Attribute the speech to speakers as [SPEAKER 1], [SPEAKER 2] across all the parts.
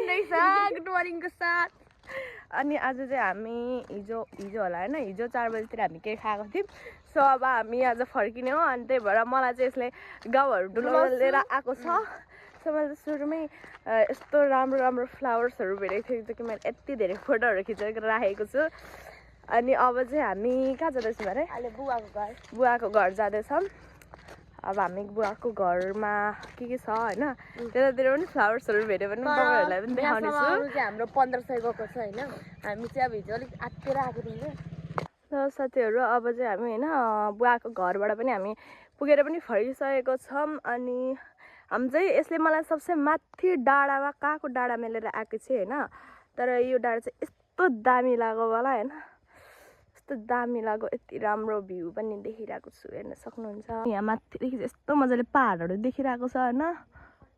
[SPEAKER 1] पनि रहेछ गुड मर्निङको साथ। अनि आज चाहिँ हामी हिजो होला होइन, हिजो 4 बजीतिर हामी केही खाएको थियौँ। सो अब हामी आज फर्किने हो अनि त्यही भएर मलाई चाहिँ यसले गाउँहरू डुलाएर आएको छ। सो मैले सुरुमै यस्तो राम्रो राम्रो फ्लावर्सहरू भेटेको थिएँ कि मैले यति धेरै फोटोहरू खिचेर राखेको छु। अनि अब चाहिँ हामी कहाँ जाँदैछौँ अरे? अहिले बुवाको घर जाँदैछौँ। अब हामी बुवाको घरमा के छ होइन, त्यतातिर पनि फ्लावर्सहरू भेट्यो भने तपाईँहरूलाई पनि देखाउने छु।
[SPEAKER 2] हाम्रो 1500 गएको छ होइन, हामी चाहिँ अब हिजो अलिक आत्तिएर आएको थियौँ।
[SPEAKER 1] र साथीहरू अब चाहिँ हामी होइन बुवाको घरबाट पनि हामी पुगेर पनि फर्किसकेको छौँ। अनि हामी चाहिँ यसले मलाई सबसे माथि डाँडामा कहाँको डाँडा मिलेर आएको चाहिँ होइन, तर यो डाँडा चाहिँ यस्तो दामी लाग्यो मलाई होइन, यस्तो दामी लाग्यो। यति राम्रो भ्यू पनि देखिरहेको छु, हेर्न सक्नुहुन्छ। यहाँ माथिदेखि यस्तो मजाले पहाडहरू देखिरहेको छ होइन,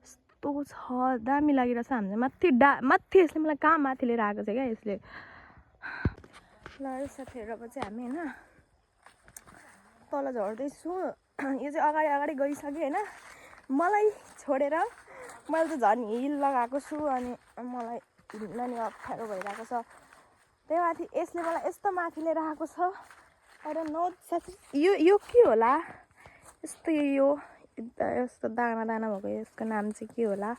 [SPEAKER 1] यस्तो छ दामी लागिरहेछ। हामीले माथि यसले मलाई कहाँ माथि लिएर आएको छ क्या यसले। ल साथीहरू अब चाहिँ हामी होइन तल झर्दैछु। यो चाहिँ अगाडि गइसक्यो होइन, मलाई छोडेर। मैले त झन् हिल लगाएको छु अनि मलाई हिँड्न नि अप्ठ्यारो भइरहेको छ। त्यही माथि यसले मलाई यस्तो माथि लिएर आएको छ। अरे नो साथी, यो के होला यस्तो? यो यस्तो दाना दाना भएको यसको नाम चाहिँ के होला?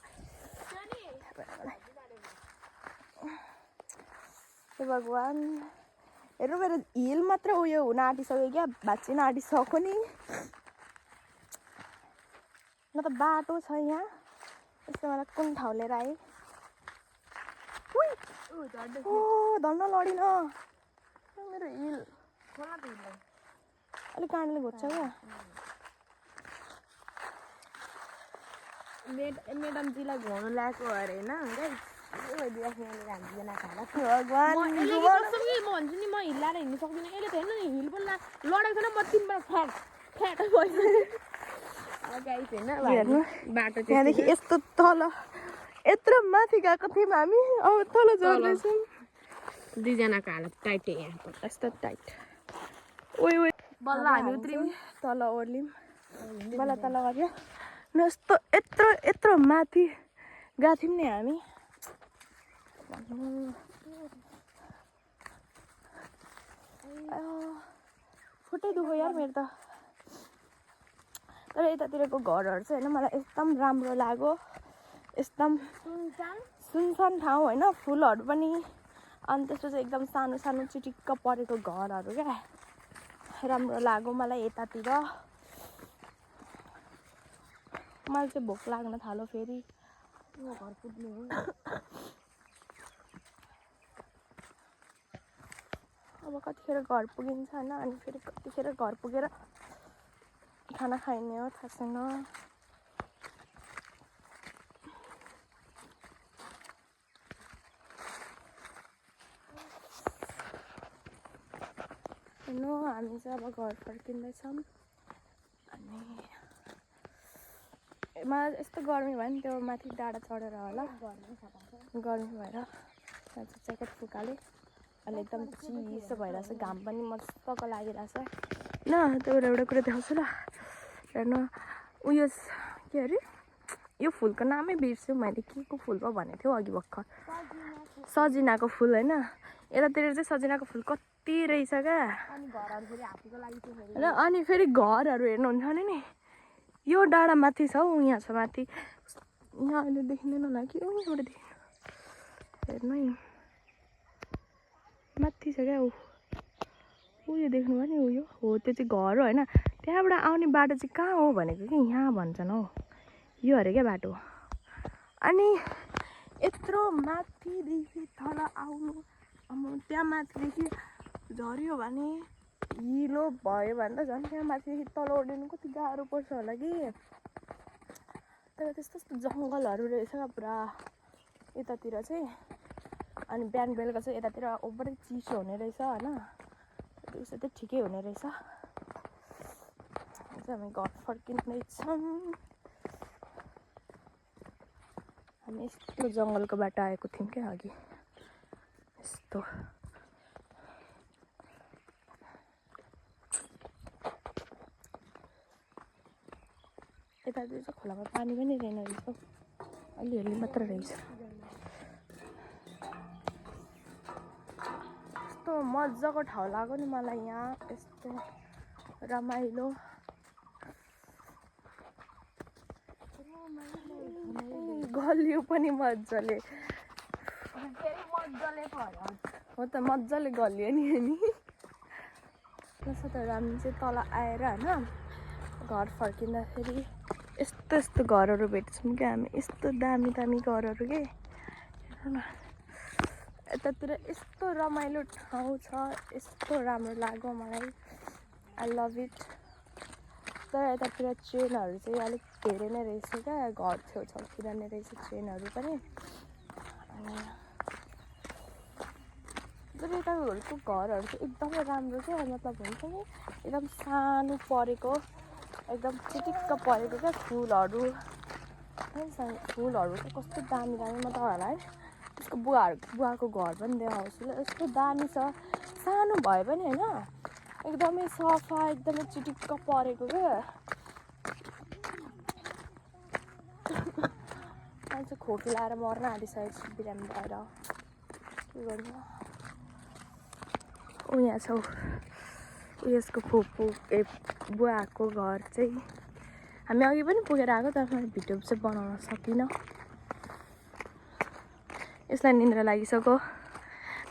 [SPEAKER 1] हे भगवान्, हेर्नु मेरो हिल मात्र उयो हुन आँटिसक्यो क्या, भाँचिन आँटिसक्यो नि। न त बाटो छ यहाँ, यसले मलाई कुन ठाउँ लिएर आएँ? ओ धन्न लडिन मेरो हिल, अलिक काँडले घोच्छ क्या।
[SPEAKER 2] मेडमजीलाई घुमाउनु ल्याएको अरे होइन
[SPEAKER 1] भगवान्
[SPEAKER 2] म भन्छु नि, म हिल्लाएर हिँड्नु सक्दिनँ। यसले त हेर्नु नि हिल पनि लडेको छैन, म 3 बार फ्याट
[SPEAKER 1] हेर्नु
[SPEAKER 2] बाटो
[SPEAKER 1] त्यहाँदेखि यस्तो तल यत्रो माथि गएको थियौँ हामी, अब तल झर्दैछौँ।
[SPEAKER 2] 2 जनाको हालत टाइट यहाँ
[SPEAKER 1] यस्तो टाइट। ओइ
[SPEAKER 2] बल्ल हामी उत्रियौँ,
[SPEAKER 1] तल ओर्ल्यौँ, बल्ल तल गऱ्यो न। यस्तो यत्रो माथि गएको थियौँ नि हामी। खुट्टै दुख्यो यार मेरो त। तर यतातिरको घरहरू चाहिँ होइन मलाई एकदम राम्रो लाग्यो, एकदम सुनसान ठाउँ होइन, फुलहरू पनि। अनि त्यसपछि एकदम सानो सानो चिटिक्क परेको घरहरू क्या, राम्रो लाग्यो मलाई यतातिर। मलाई चाहिँ भोक लाग्न थाल्यो फेरि, घर पुग्नु हो। अब कतिखेर घर पुगिन्छ होइन, अनि फेरि कतिखेर घर पुगेर खाना खाइने हो थाहा छैन। हेर्नु हामी चाहिँ अब घर फर्किँदैछौँ। अनि मलाई यस्तो गर्मी भयो नि, त्यो माथि डाँडा चढेर होला गर्मी भएर ज्याकेट फुकाले अनि एकदम चिसो भइरहेछ, घाम पनि मजाको लागिरहेछ ल। त्यो एउटा कुरा देखाउँछु ल, हेर्नु उयो के अरे यो फुलको नामै बिर्स्यो मैले, के को फुल पो भनेको थियो अघि भर्खर, सजिनाको फुल होइन। यतातिर चाहिँ सजिनाको फुल कति रहेछ क्या। र अनि फेरि घरहरू हेर्नुहुन्छ भने नि यो डाँडा माथि छ हौ, यहाँ छ माथि, यहाँ अहिले देखिँदैन होला कि एउटा देखिनु, हेर्नु है माथि छ क्या। उयो देख्नुभयो नि, उयो हो त्यो चाहिँ घर हो होइन। त्यहाँबाट आउने बाटो चाहिँ कहाँ हो भनेको कि यहाँ भन्छन् हौ, यो अरे क्या बाटो। अनि यत्रो माथिदेखि तल आउनु, त्यहाँ माथिदेखि झऱ्यो भने हिलो भयो भने त झन् त्यहाँ माथिदेखि तल ओर्लिनु कति गाह्रो पर्छ होला कि। तर त्यस्तो जङ्गलहरू रहेछ पुरा यतातिर चाहिँ। अनि बिहान बेलुका चाहिँ यतातिर ओभरै चिसो हुने रहेछ होइन, दिउँसो चाहिँ ठिकै हुने रहेछ। हामी घर फर्किँदैछौँ। हामी यस्तो जङ्गलको बाटो आएको थियौँ क्या अघि, यस्तो यतातिर चाहिँ खोलामा पानी पनि रहेन रहेछ, अलिअलि मात्र रहेछ। कस्तो मजाको ठाउँ लाग्यो नि मलाई यहाँ यस्तो रमाइलो गलियो पनि मजाले हो त मजाले गलियो नि त्यसो त हामी चाहिँ तल आएर होइन घर फर्किँदाखेरि यस्तो यस्तो घरहरू भेट्छौँ क्या हामी यस्तो दामी दामी घरहरू के हेर्नु न यतातिर यस्तो रमाइलो ठाउँ छ यस्तो राम्रो लाग्यो मलाई आई लभ इट तर यतातिर ट्रेनहरू चाहिँ अलिक धेरै नै रहेछ क्या घर छेउछाउतिर नै रहेछ ट्रेनहरू पनि अनि तर यताहरूको घरहरू चाहिँ एकदमै राम्रो क्या मतलब हुन्छ नि एकदम सानो परेको एकदम चिटिक्क परेको क्या फुलहरू चाहिँ कस्तो दामी दामी म तपाईँहरूलाई उसको बुवाको घर पनि देखाउँछु ल यस्तो दामी छ सानो भए पनि होइन एकदमै सफा एकदमै चिटिक्क परेको क्या मान्छे खोकी लाएर मर्न आँटिसकेको छु बिरामी भएर के गर्नु यहाँ छ उयसको फुपू बुवाको घर चाहिँ हामी अघि पनि पुगेर आएको तर मैले भिडियो चाहिँ बनाउन सकिनँ यसलाई निन्द्रा लागिसक्यो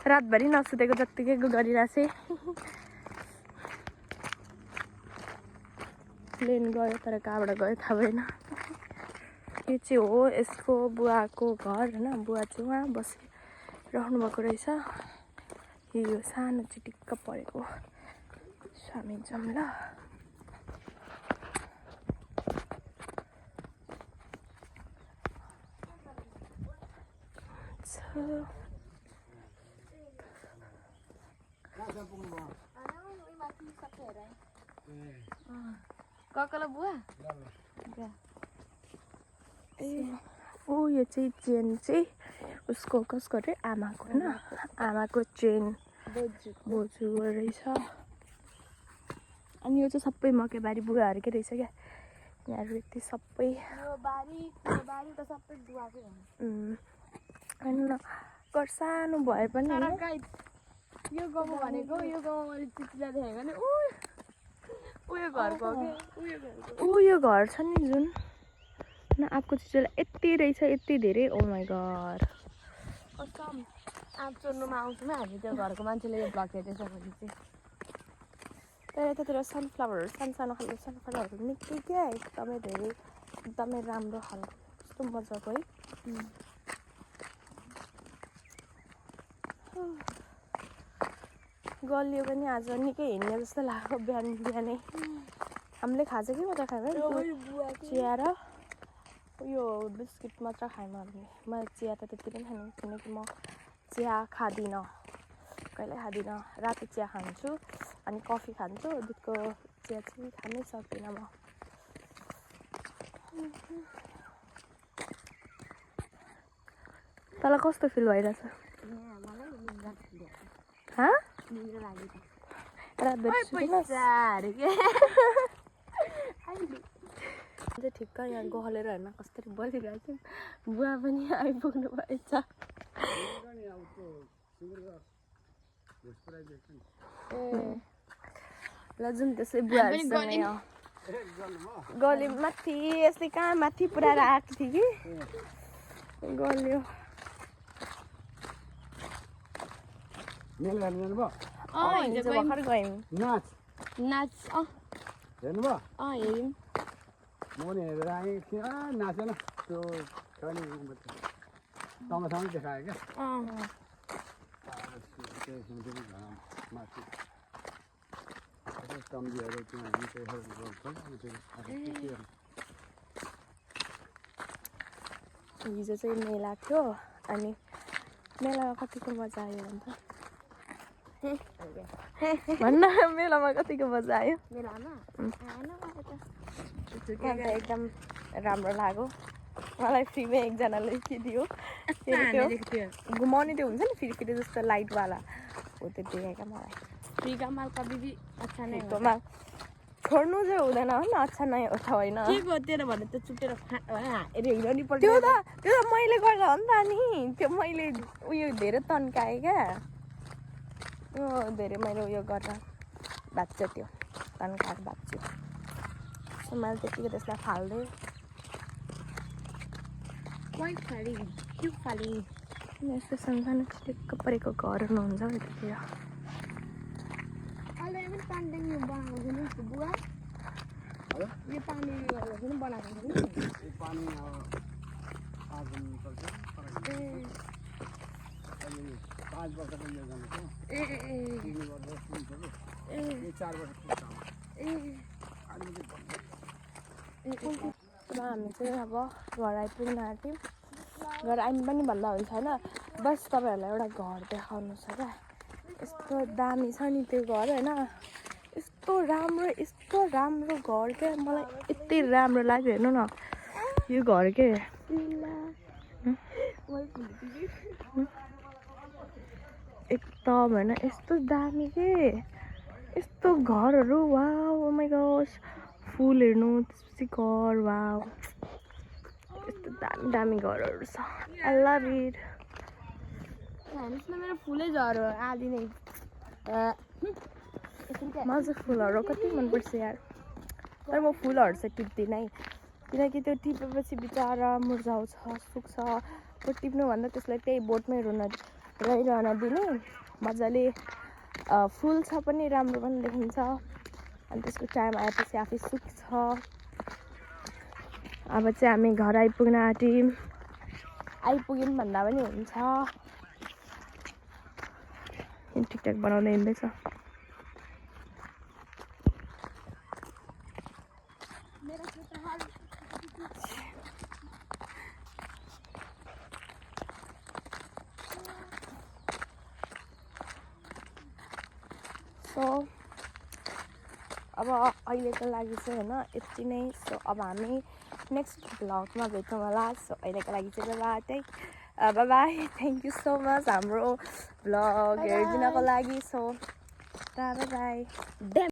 [SPEAKER 1] रातभरि नसुतेको जत्तिकै गरिरहेको थिएँ प्लेन गयो तर कहाँबाट गयो थाहा भएन यो चाहिँ हो यसको बुवाको घर होइन बुवा चाहिँ उहाँ बसिरहनु भएको रहेछ यो सानो चिटिक्क परेको हामी जाऊँ ल
[SPEAKER 2] ककल बुवा
[SPEAKER 1] ए ओ यो चाहिँ चेन चाहिँ उसको कसको अरे आमाको होइन आमाको चेन बोजू रहेछ अनि यो चाहिँ सबै मकैबारी बुवाहरूकै रहेछ क्या यहाँहरू यति सबै
[SPEAKER 2] यो बारी त सबै बुवाकै हो
[SPEAKER 1] होइन घर सानो भए पनि
[SPEAKER 2] तर गाइस यो गाउँमा भनेको यो गाउँमा मैले चिचिला देखेको नि उयो घरको के
[SPEAKER 1] उयो घर छ नि जुन न आँपको चिचिला यति रहेछ यति धेरै ओ माई गॉड
[SPEAKER 2] कसम आँप चोर्नुमा आउँछौँ हामी त्यो घरको मान्छेले यो ब्लग हेर्दैछ भने चाहिँ
[SPEAKER 1] तर यतातिर सनफ्लावरहरू सानो खालको सनफ्लावरहरू निकै क्या एकदमै धेरै एकदमै राम्रो खालको कस्तो मजाको है गलियो पनि आज निकै हिँड्ने जस्तो लाग्यो बिहानै हामीले खान्छ कि मात्र खायौँ चिया र यो बिस्किट मात्र खायौँ हामीले मैले चिया त त्यति पनि खानु किनकि म चिया खाँदिनँ कहिले खाँदिनँ राति चिया खान्छु अनि कफी खान्छु दुधको चिया चाहिँ खानै सक्दिनँ म तँलाई कस्तो फिल भइरहेछ चाहिँ ठिक्क यहाँ गलेर हेर्न कसरी बसिरहेको छु बुवा पनि आइपुग्नु भएछ ल जुन त्यसै बुवाहरूसँगै गल्यो माथि यसले कहाँ माथि पुऱ्याएर आएको थियो कि गल्यो हिजो भर्खर गयौँ
[SPEAKER 2] नाच
[SPEAKER 3] हेर्नुभयो
[SPEAKER 2] हेऱ्यौँ
[SPEAKER 3] म पनि हेरेर आएँ नाचेन त्यो तमासँग देखायो क्या
[SPEAKER 1] हिजो चाहिँ मेला थियो अनि मेलामा कतिको मजा आयो अन्त भन्न मेलामा कतिको मजा आयो
[SPEAKER 2] मेलामा
[SPEAKER 1] एकदम राम्रो लाग्यो मलाई फ्रीमै एकजनाले के दियो घुमाउने त्यो हुन्छ नि फेरि फेरि जस्तो लाइटवाला हो त्यो दिएका मलाई
[SPEAKER 2] फ्री का माल कभी भी अच्छा नहीं
[SPEAKER 1] फ्रीको माल छोड्नु चाहिँ हुँदैन हो नि अच्छा नै हो त होइन
[SPEAKER 2] के गर्दैन भने त चुटेर हिँड्नु नि पर्छ
[SPEAKER 1] त्यो त मैले गर्दा हो नि त नि त्यो मैले उयो धेरै तन्काएँ क्या यो धेरै मैले उयो गरेर भाँच्छ त्यो तन्काएर भाँच्छु सो मैले त्यतिकै त्यसलाई फाल्दै यस्तो सानो टिक्क परेको घरहरू हुन्छ हौ यतातिर
[SPEAKER 2] यो पानी बनाएको छ नि
[SPEAKER 3] यो पानी अब 5 दिन चल्छ अहिले 5 वर्षको योजना छ 3 वर्ष पुग्छ यो 4 वर्ष पुग्छ
[SPEAKER 1] अब हामी चाहिँ अब घर आइपुग्न आँट्यौँ घर आइनु पनि भन्दा हुन्छ होइन बस तपाईँहरूलाई एउटा घर देखाउनु छ क्या यस्तो दामी छ नि त्यो घर होइन यस्तो राम्रो घर क्या मलाई यति राम्रो लाग्यो हेर्नु न यो घर के एकदम होइन यस्तो दामी के यस्तो घरहरू वाउ ओ माइ गॉड फुल हेर्नु त्यसपछि घर वाउ यस्तो दामी घरहरू छ आई लभ इट
[SPEAKER 2] हेर्नुहोस् न मेरो फुलै झऱ्यो आधी नै
[SPEAKER 1] मलाई चाहिँ फुलहरू कति मनपर्छ यार तर म फुलहरू चाहिँ टिप्दिनँ है किनकि त्यो टिपेपछि बिचरा मुर्झाउँछ सुक्छ त्यो टिप्नुभन्दा त्यसलाई त्यही बोटमै रहिरहन दिने मजाले फुल्छ पनि राम्रो पनि देखिन्छ अनि त्यसको टाइम आएपछि आफै सुक्छ अब चाहिँ हामी घर आइपुग्न आँट्यौँ आइपुग्यौँ भन्दा पनि हुन्छ टिकटक बनाउँदै हिँड्दैछ सो अब अहिलेको लागि चाहिँ होइन यति नै सो अब हामी नेक्स्ट भ्लगमा भेटौँ होला सो अहिलेको लागि चाहिँ by thank you so much हाम्रो भ्लग हेरिदिनको लागि सो बाई